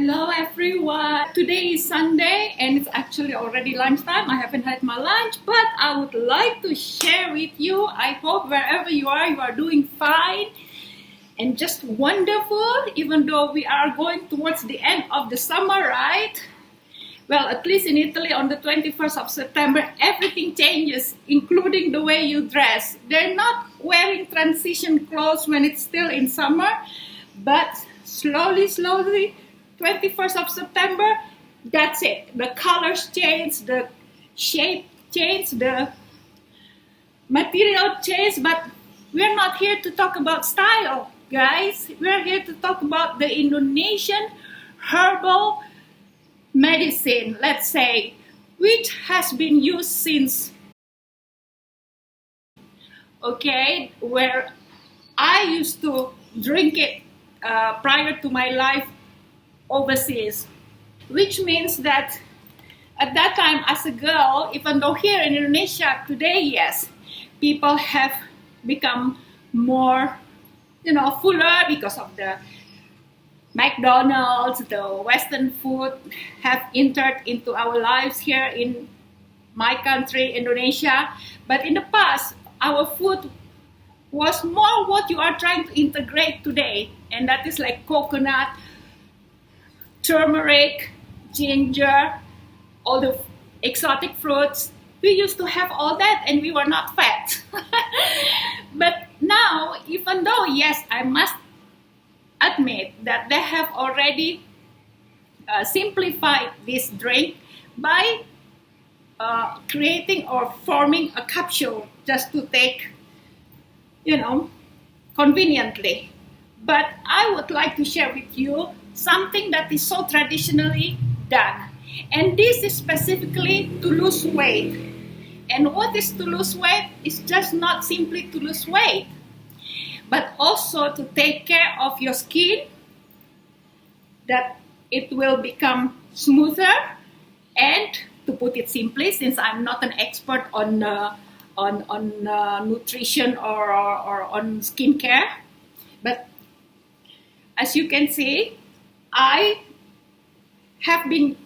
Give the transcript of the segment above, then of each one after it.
Hello everyone. Today is Sunday and it's actually already lunchtime. I haven't had my lunch, but I would like to share with you. I hope wherever you are doing fine and just wonderful, even though we are going towards the end of the summer, right? Well, at least in Italy on the 21st of September, everything changes, including the way you dress. They're not wearing transition clothes when it's still in summer, but slowly, 21st of September, that's it. The colors change, the shape change, the material change, but we're not here to talk about style, guys. We're here to talk about the Indonesian herbal medicine, let's say, which has been used since, okay, where I used to drink it prior to my life overseas, which means that at that time as a girl, even though here in Indonesia today, yes, people have become more, fuller because of the McDonald's, the Western food have entered into our lives here in my country, Indonesia. But in the past, our food was more what you are trying to integrate today, and that is like coconut, turmeric, ginger, all the exotic fruits. We used to have all that and we were not fat. But now, even though, yes, I must admit that they have already simplified this drink by creating or forming a capsule just to take, conveniently. But I would like to share with you something that is so traditionally done. And this is specifically to lose weight. And what is to lose weight? It's just not simply to lose weight, but also to take care of your skin, that it will become smoother, and to put it simply, since I'm not an expert on nutrition or on skincare, but as you can see, I have been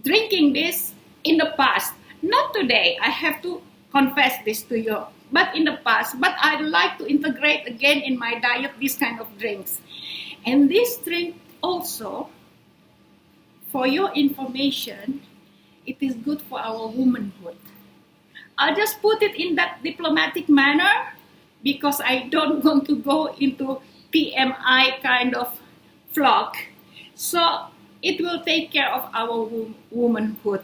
drinking this in the past. Not today, I have to confess this to you, but in the past. But I'd like to integrate again in my diet these kind of drinks. And this drink also, for your information, it is good for our womanhood. I'll just put it in that diplomatic manner because I don't want to go into TMI kind of vlog. So it will take care of our womanhood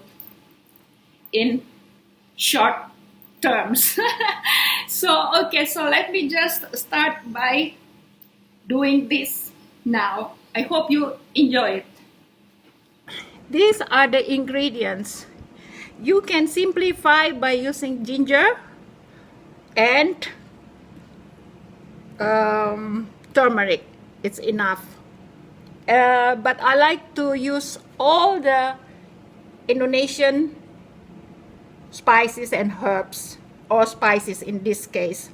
in short terms. So let me just start by doing this now. I hope you enjoy it. These are the ingredients. You can simplify by using ginger and turmeric. It's enough. But I like to use all the Indonesian spices and herbs, or spices in this case.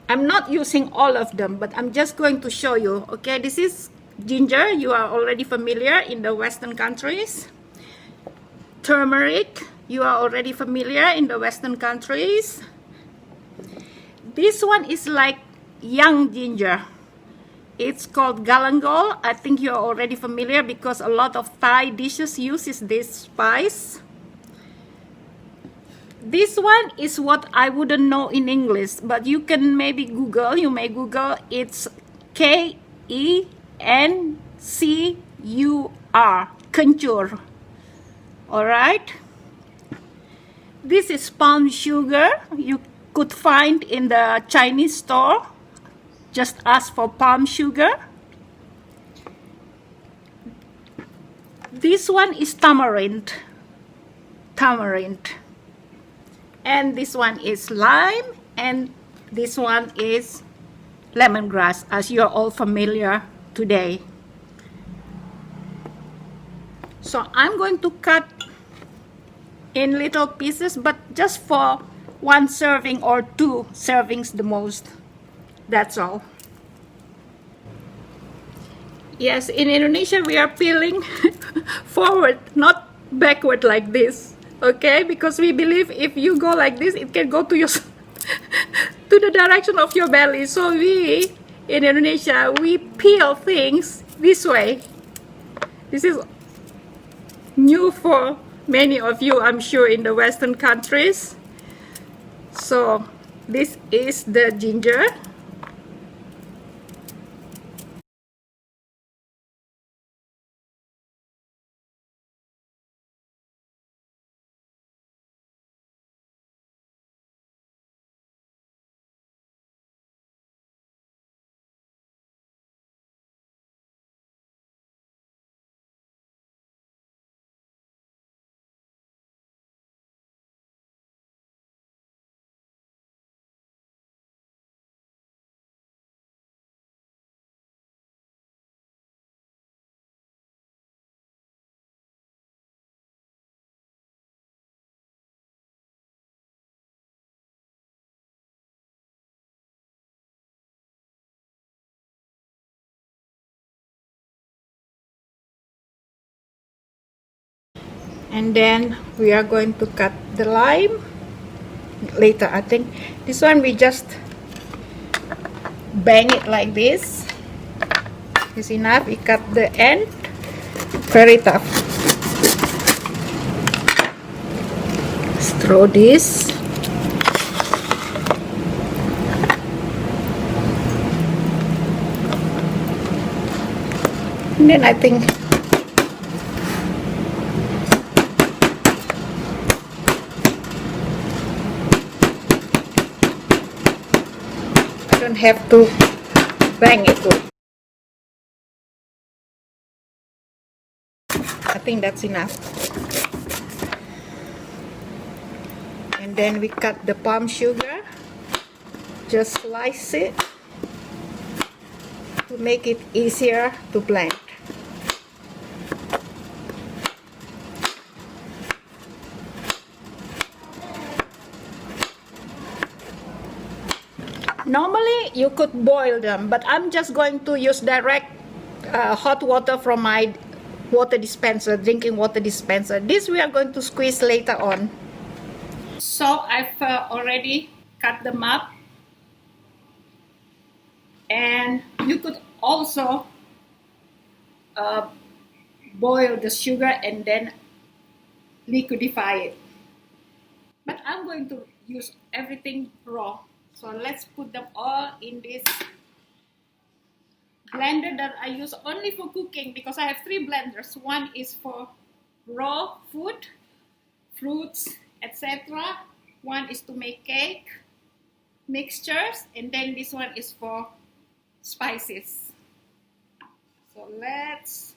I'm not using all of them, but I'm just going to show you. Okay, this is ginger. You are already familiar in the Western countries. Turmeric, you are already familiar in the Western countries. This one is like young ginger. It's called galangal. I think you're already familiar because a lot of Thai dishes uses this spice. This one is what I wouldn't know in English, but you can maybe Google. You may Google. It's Kencur, kencur. All right. This is palm sugar. You could find in the Chinese store. Just ask for palm sugar. This one is tamarind. And this one is lime, and this one is lemongrass, as you're all familiar today. So I'm going to cut in little pieces, but just for one serving or two servings the most. That's all. Yes, in Indonesia we are peeling forward, not backward like this. Okay, because we believe if you go like this, it can go to your to the direction of your belly. So we in Indonesia we peel things this way. This is new for many of you, I'm sure, in the Western countries. So this is the ginger. And then we are going to cut the lime later. I think this one we just bang it like this is enough. We cut the end very tough. Let's throw this. And then I think I don't have to bang it good. I think that's enough. And then we cut the palm sugar, just slice it to make it easier to blend. Normally you could boil them, but I'm just going to use direct hot water from my water dispenser, drinking water dispenser. This we are going to squeeze later on. So I've already cut them up, and you could also boil the sugar and then liquidify it. But I'm going to use everything raw. So let's put them all in this blender that I use only for cooking, because I have 3 blenders. One is for raw food, fruits, etc. One is to make cake mixtures, and then this one is for spices. So let's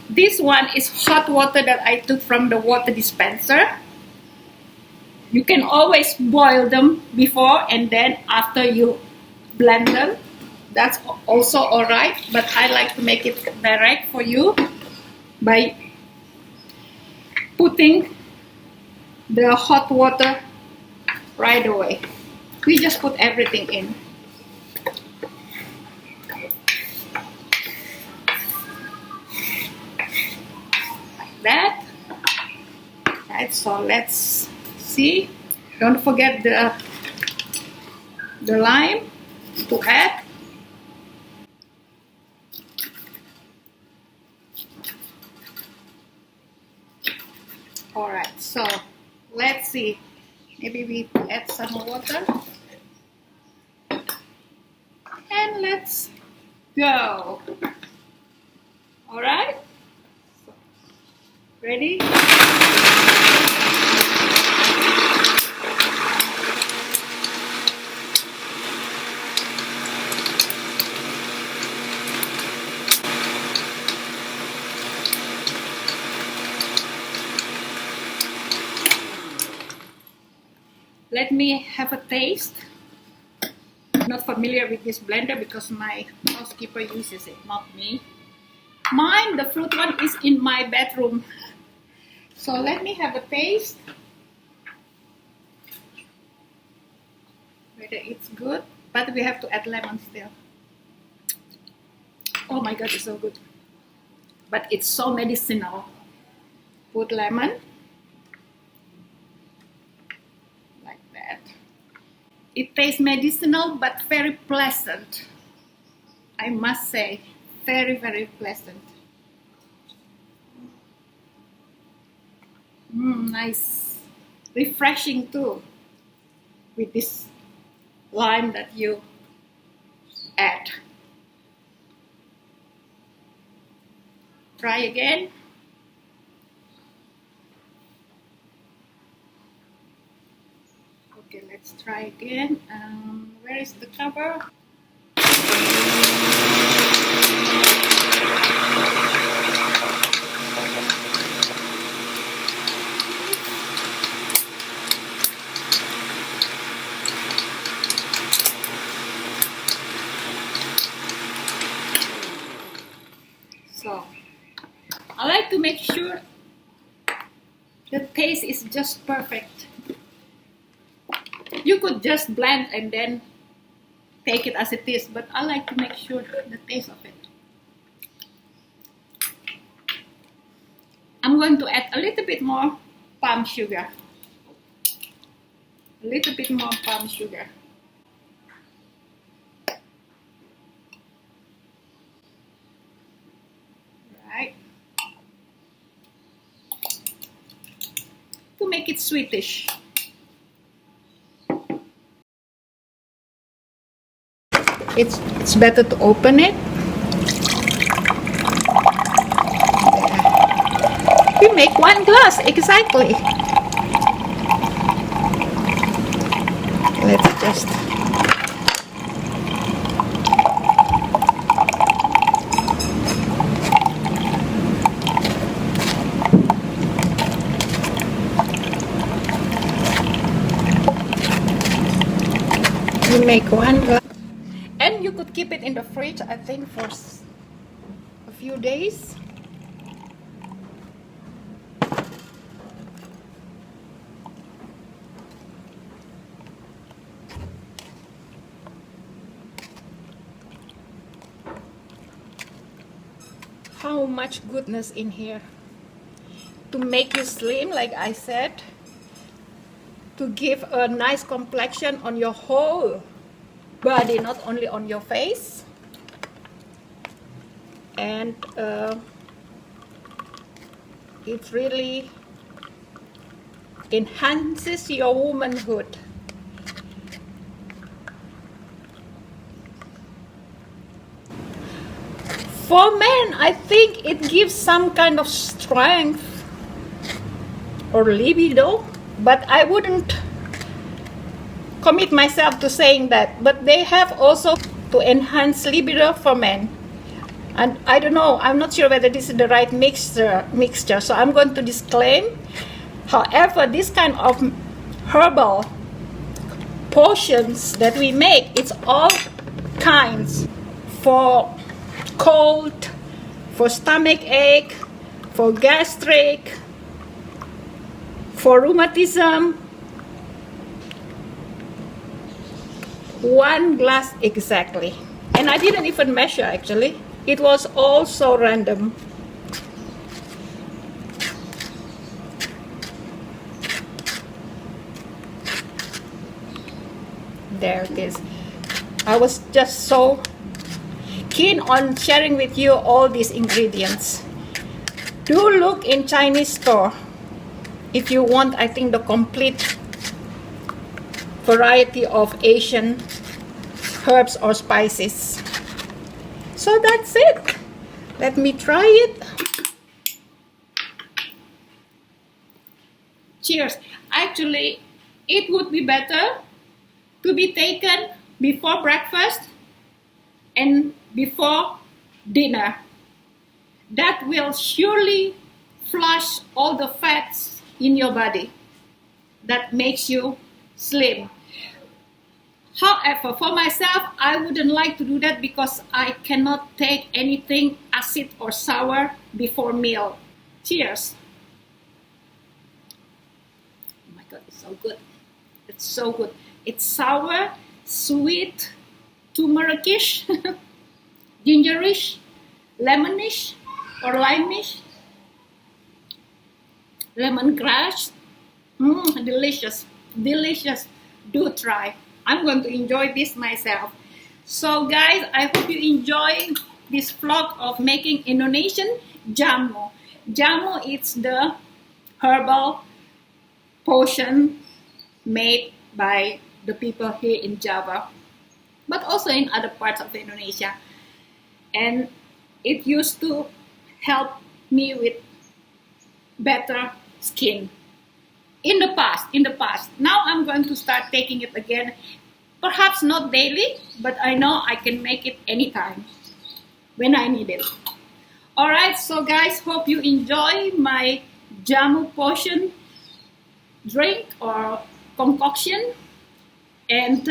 this one is hot water that I took from the water dispenser. You can always boil them before and then after you blend them. That's also alright, but I like to make it direct for you by putting the hot water right away. We just put everything in. That. Right, so let's see. Don't forget the lime to add. All right, so let's see. Maybe we add some water. And let's go. All right. Ready? Let me have a taste. I'm not familiar with this blender because my housekeeper uses it, not me. Mine, the fruit one, is in my bedroom. So let me have a taste. whether it's good, but we have to add lemon still. Oh my god, it's so good. But it's so medicinal. Put lemon. Like that. It tastes medicinal, but very pleasant. I must say, very, very pleasant. Nice. Refreshing too. With this lime that you add. Try again. Okay, let's try again. Where is the cover? So, I like to make sure the taste is just perfect. You could just blend and then take it as it is, but I like to make sure the taste of it. I'm going to add a little bit more palm sugar. A little bit more palm sugar. Right. To make it sweetish. It's better to open it. We make 1 glass exactly. Let's just we make 1 glass. And you could keep it in the fridge, I think, for a few days. How much goodness in here. To make you slim, like I said. To give a nice complexion on your whole body, not only on your face. And it really enhances your womanhood. For men, I think it gives some kind of strength or libido, but I wouldn't commit myself to saying that. But they have also to enhance libido for men. And I don't know, I'm not sure whether this is the right mixture, so I'm going to disclaim. However, this kind of herbal potions that we make, it's all kinds. For cold, for stomach ache, for gastric, for rheumatism. 1 glass exactly. And I didn't even measure actually. It was all so random. There it is. I was just so keen on sharing with you all these ingredients. Do look in Chinese store if you want, I think, the complete variety of Asian herbs or spices. So that's it. Let me try it. Cheers. Actually, it would be better to be taken before breakfast and before dinner. That will surely flush all the fats in your body that makes you slim. However, for myself, I wouldn't like to do that because I cannot take anything acid or sour before meal. Cheers. Oh my god, it's so good. It's so good. It's sour sweet, turmericish, gingerish, lemonish, or limeish, lemongrass. Delicious, delicious. Do try. I'm going to enjoy this myself. So guys, I hope you enjoy this vlog of making Indonesian jamu. Jamu is the herbal potion made by the people here in Java, but also in other parts of Indonesia. And it used to help me with better skin. In the past. Now I'm going to start taking it again. Perhaps not daily, but I know I can make it anytime when I need it. Alright, so guys, hope you enjoy my jamu potion drink or concoction. And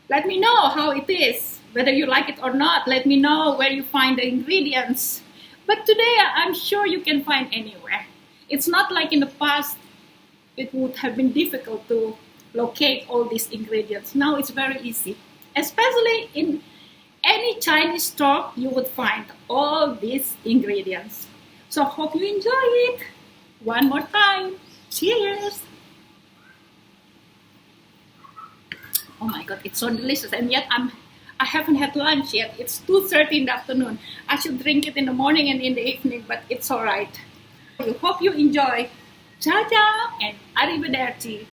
let me know how it is, whether you like it or not. Let me know where you find the ingredients. But today, I'm sure you can find anywhere. It's not like in the past, it would have been difficult to locate all these ingredients. Now it's very easy. Especially in any Chinese store, you would find all these ingredients. So hope you enjoy it. One more time. Cheers. Oh my God, it's so delicious. And yet I haven't had lunch yet. It's 2:30 in the afternoon. I should drink it in the morning and in the evening, but it's all right. I hope you enjoy. Ciao, ciao, and arrivederci.